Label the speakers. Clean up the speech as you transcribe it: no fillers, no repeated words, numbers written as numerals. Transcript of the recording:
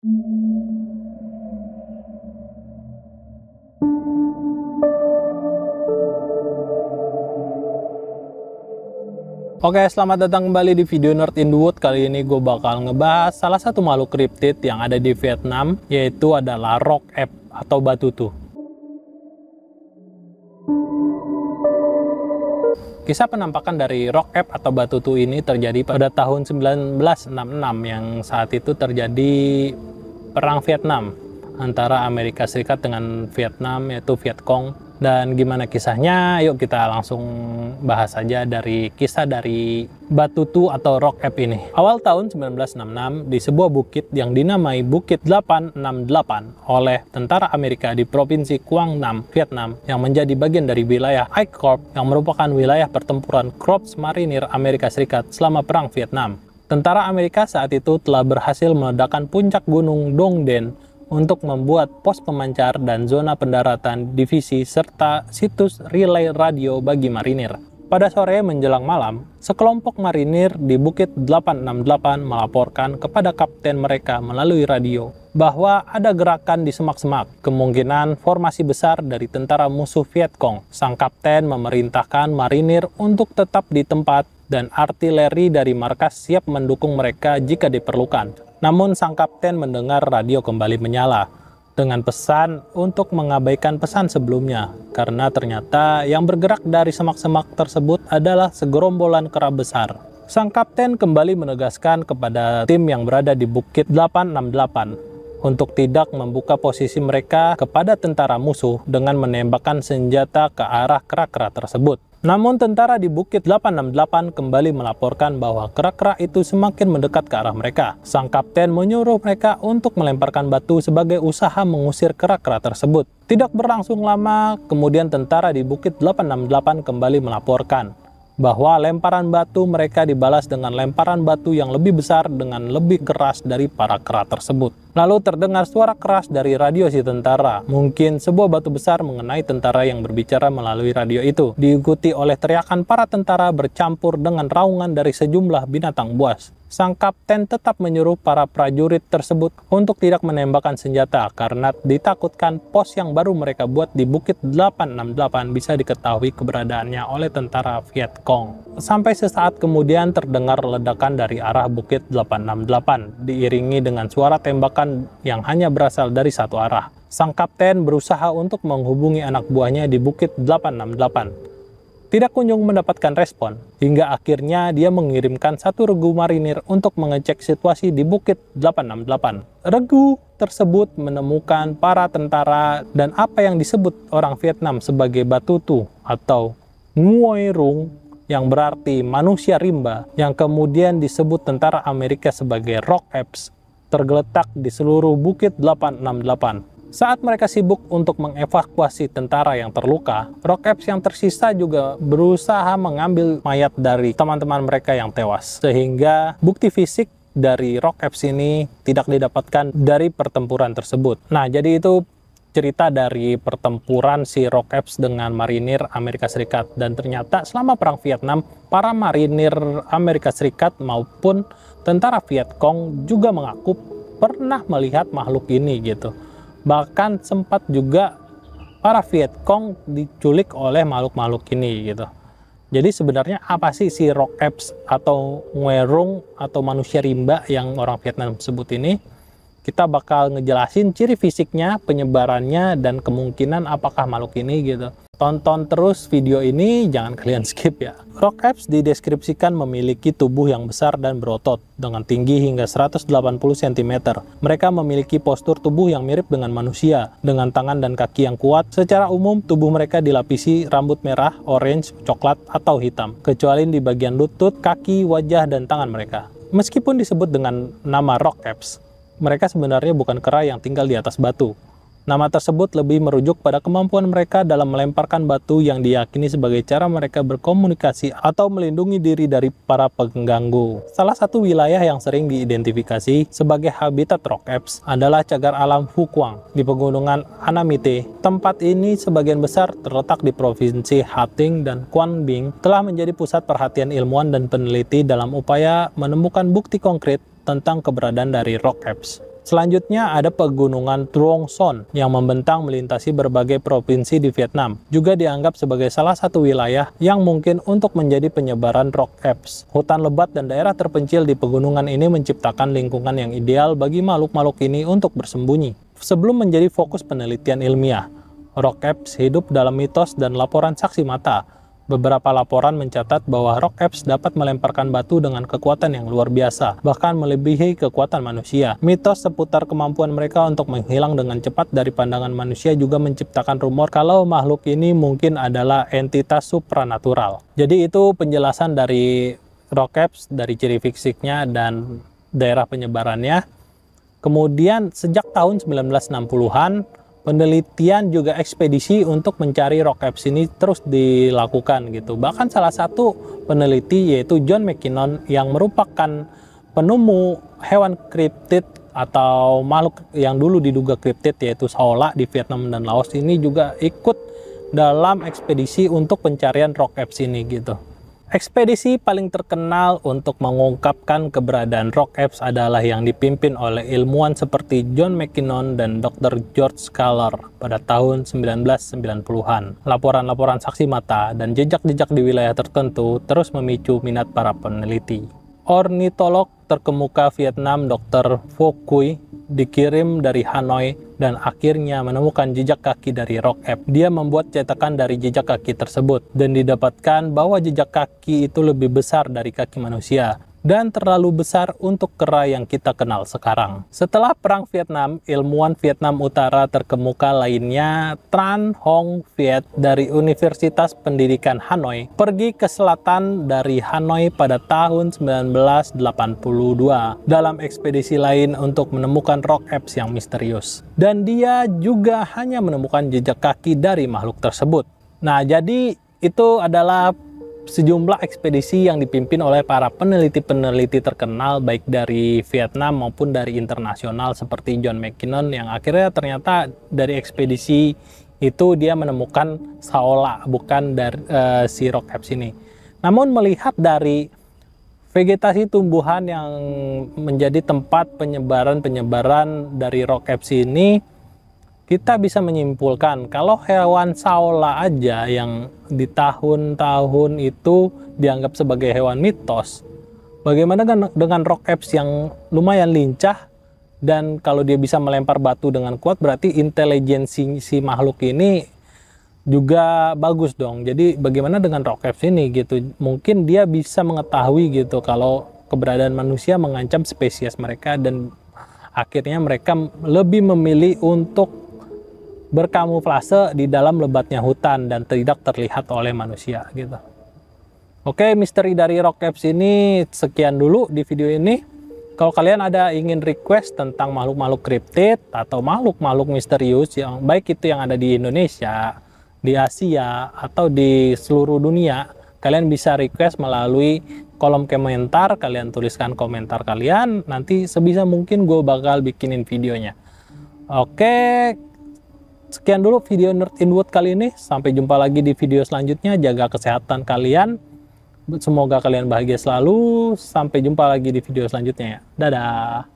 Speaker 1: Oke, selamat datang kembali di video Nerd in the Wood. Kali ini gue bakal ngebahas salah satu makhluk kriptid yang ada di Vietnam, yaitu adalah Rock Ebb atau Batutu. Kisah penampakan dari Rock Ebb atau Batutu ini terjadi pada tahun 1966 yang saat itu terjadi Perang Vietnam antara Amerika Serikat dengan Vietnam, yaitu Vietcong. Dan gimana kisahnya? Yuk kita langsung bahas saja dari kisah dari Batutu atau Rock Ebb ini. Awal tahun 1966 di sebuah bukit yang dinamai Bukit 868 oleh tentara Amerika di Provinsi Quang Nam, Vietnam, yang menjadi bagian dari wilayah I Corp yang merupakan wilayah pertempuran Korps Marinir Amerika Serikat selama Perang Vietnam. Tentara Amerika saat itu telah berhasil meledakkan puncak gunung Dong Den untuk membuat pos pemancar dan zona pendaratan divisi serta situs relay radio bagi marinir. Pada sore menjelang malam, sekelompok marinir di Bukit 868 melaporkan kepada kapten mereka melalui radio bahwa ada gerakan di semak-semak, kemungkinan formasi besar dari tentara musuh Vietcong. Sang kapten memerintahkan marinir untuk tetap di tempat dan artileri dari markas siap mendukung mereka jika diperlukan. Namun sang kapten mendengar radio kembali menyala dengan pesan untuk mengabaikan pesan sebelumnya, karena ternyata yang bergerak dari semak-semak tersebut adalah segerombolan kera besar. Sang kapten kembali menegaskan kepada tim yang berada di Bukit 868 untuk tidak membuka posisi mereka kepada tentara musuh dengan menembakkan senjata ke arah kera-kera tersebut. Namun tentara di Bukit 868 kembali melaporkan bahwa kera-kera itu semakin mendekat ke arah mereka. Sang kapten menyuruh mereka untuk melemparkan batu sebagai usaha mengusir kera-kera tersebut. Tidak berlangsung lama, kemudian tentara di Bukit 868 kembali melaporkan bahwa lemparan batu mereka dibalas dengan lemparan batu yang lebih besar dengan lebih keras dari para kera tersebut. Lalu terdengar suara keras dari radio si tentara. Mungkin sebuah batu besar mengenai tentara yang berbicara melalui radio itu. Diikuti oleh teriakan para tentara bercampur dengan raungan dari sejumlah binatang buas. Sang kapten tetap menyuruh para prajurit tersebut untuk tidak menembakkan senjata karena ditakutkan pos yang baru mereka buat di Bukit 868 bisa diketahui keberadaannya oleh tentara Vietcong. Sampai sesaat kemudian terdengar ledakan dari arah Bukit 868 diiringi dengan suara tembakan yang hanya berasal dari satu arah. Sang kapten berusaha untuk menghubungi anak buahnya di Bukit 868. Tidak kunjung mendapatkan respon, hingga akhirnya dia mengirimkan satu regu marinir untuk mengecek situasi di Bukit 868. Regu tersebut menemukan para tentara dan apa yang disebut orang Vietnam sebagai Batutu atau Nguoi Rung, yang berarti manusia rimba, yang kemudian disebut tentara Amerika sebagai Rock Ebbs, tergeletak di seluruh Bukit 868. Saat mereka sibuk untuk mengevakuasi tentara yang terluka, Rock Ebbs yang tersisa juga berusaha mengambil mayat dari teman-teman mereka yang tewas. Sehingga bukti fisik dari Rock Ebbs ini tidak didapatkan dari pertempuran tersebut. Nah, jadi itu cerita dari pertempuran si Rock Ebbs dengan marinir Amerika Serikat. Dan ternyata selama Perang Vietnam, para marinir Amerika Serikat maupun tentara Vietcong juga mengaku pernah melihat makhluk ini gitu. Bahkan sempat juga para Vietcong diculik oleh makhluk-makhluk ini gitu. Jadi sebenarnya apa sih si Rock Ebbs atau Nguoi Rung atau manusia rimba yang orang Vietnam sebut ini? Kita bakal ngejelasin ciri fisiknya, penyebarannya, dan kemungkinan apakah makhluk ini gitu. Tonton terus video ini, jangan kalian skip ya. Rock Ebbs dideskripsikan memiliki tubuh yang besar dan berotot, dengan tinggi hingga 180 cm. Mereka memiliki postur tubuh yang mirip dengan manusia, dengan tangan dan kaki yang kuat. Secara umum, tubuh mereka dilapisi rambut merah, orange, coklat, atau hitam, kecuali di bagian lutut, kaki, wajah, dan tangan mereka. Meskipun disebut dengan nama Rock Ebbs, mereka sebenarnya bukan kera yang tinggal di atas batu. Nama tersebut lebih merujuk pada kemampuan mereka dalam melemparkan batu yang diyakini sebagai cara mereka berkomunikasi atau melindungi diri dari para pengganggu. Salah satu wilayah yang sering diidentifikasi sebagai habitat Rock Ebbs adalah cagar alam Phu Quang di pegunungan Anamite. Tempat ini sebagian besar terletak di Provinsi Ha Tinh dan Quang Binh, telah menjadi pusat perhatian ilmuwan dan peneliti dalam upaya menemukan bukti konkret tentang keberadaan dari Rock Ebbs. Selanjutnya ada pegunungan Truong Son yang membentang melintasi berbagai provinsi di Vietnam. Juga dianggap sebagai salah satu wilayah yang mungkin untuk menjadi penyebaran rock apes. Hutan lebat dan daerah terpencil di pegunungan ini menciptakan lingkungan yang ideal bagi makhluk-makhluk ini untuk bersembunyi. Sebelum menjadi fokus penelitian ilmiah, rock apes hidup dalam mitos dan laporan saksi mata. Beberapa laporan mencatat bahwa rock apes dapat melemparkan batu dengan kekuatan yang luar biasa, bahkan melebihi kekuatan manusia. Mitos seputar kemampuan mereka untuk menghilang dengan cepat dari pandangan manusia juga menciptakan rumor kalau makhluk ini mungkin adalah entitas supranatural. Jadi itu penjelasan dari rock apes, dari ciri fisiknya dan daerah penyebarannya. Kemudian sejak tahun 1960-an, penelitian juga ekspedisi untuk mencari rock apes ini terus dilakukan gitu. Bahkan salah satu peneliti yaitu John McKinnon yang merupakan penemu hewan kriptid atau makhluk yang dulu diduga kriptid yaitu saola di Vietnam dan Laos ini juga ikut dalam ekspedisi untuk pencarian rock apes ini gitu. Ekspedisi paling terkenal untuk mengungkapkan keberadaan rock apes adalah yang dipimpin oleh ilmuwan seperti John McKinnon dan Dr. George Schaller pada tahun 1990-an. Laporan-laporan saksi mata dan jejak-jejak di wilayah tertentu terus memicu minat para peneliti. Ornitolog terkemuka Vietnam Dr. Pho Quy dikirim dari Hanoi dan akhirnya menemukan jejak kaki dari rock ape. Dia membuat cetakan dari jejak kaki tersebut dan didapatkan bahwa jejak kaki itu lebih besar dari kaki manusia dan terlalu besar untuk kera yang kita kenal sekarang. Setelah Perang Vietnam, ilmuwan Vietnam Utara terkemuka lainnya, Tran Hong Viet dari Universitas Pendidikan Hanoi, pergi ke selatan dari Hanoi pada tahun 1982 dalam ekspedisi lain untuk menemukan rock apes yang misterius. Dan dia juga hanya menemukan jejak kaki dari makhluk tersebut. Nah, jadi itu adalah sejumlah ekspedisi yang dipimpin oleh para peneliti-peneliti terkenal baik dari Vietnam maupun dari internasional seperti John McKinnon yang akhirnya ternyata dari ekspedisi itu dia menemukan saola bukan dari si rock apes ini. Namun melihat dari vegetasi tumbuhan yang menjadi tempat penyebaran dari rock apes ini, kita bisa menyimpulkan kalau hewan saola aja yang di tahun-tahun itu dianggap sebagai hewan mitos, bagaimana dengan rock apes yang lumayan lincah dan kalau dia bisa melempar batu dengan kuat berarti intelijensi si makhluk ini juga bagus dong. Jadi bagaimana dengan rock apes ini gitu? Mungkin dia bisa mengetahui gitu kalau keberadaan manusia mengancam spesies mereka dan akhirnya mereka lebih memilih untuk berkamuflase di dalam lebatnya hutan dan tidak terlihat oleh manusia gitu. Oke, misteri dari rock apes ini sekian dulu di video ini. Kalau kalian ada ingin request tentang makhluk-makhluk kriptid atau makhluk-makhluk misterius yang baik itu yang ada di Indonesia, di Asia atau di seluruh dunia, kalian bisa request melalui kolom komentar. Kalian tuliskan komentar kalian, nanti sebisa mungkin gue bakal bikinin videonya. Oke, sekian dulu video Nerd in Wood kali ini. Sampai jumpa lagi di video selanjutnya. Jaga kesehatan kalian. Semoga kalian bahagia selalu. Sampai jumpa lagi di video selanjutnya ya. Dadah.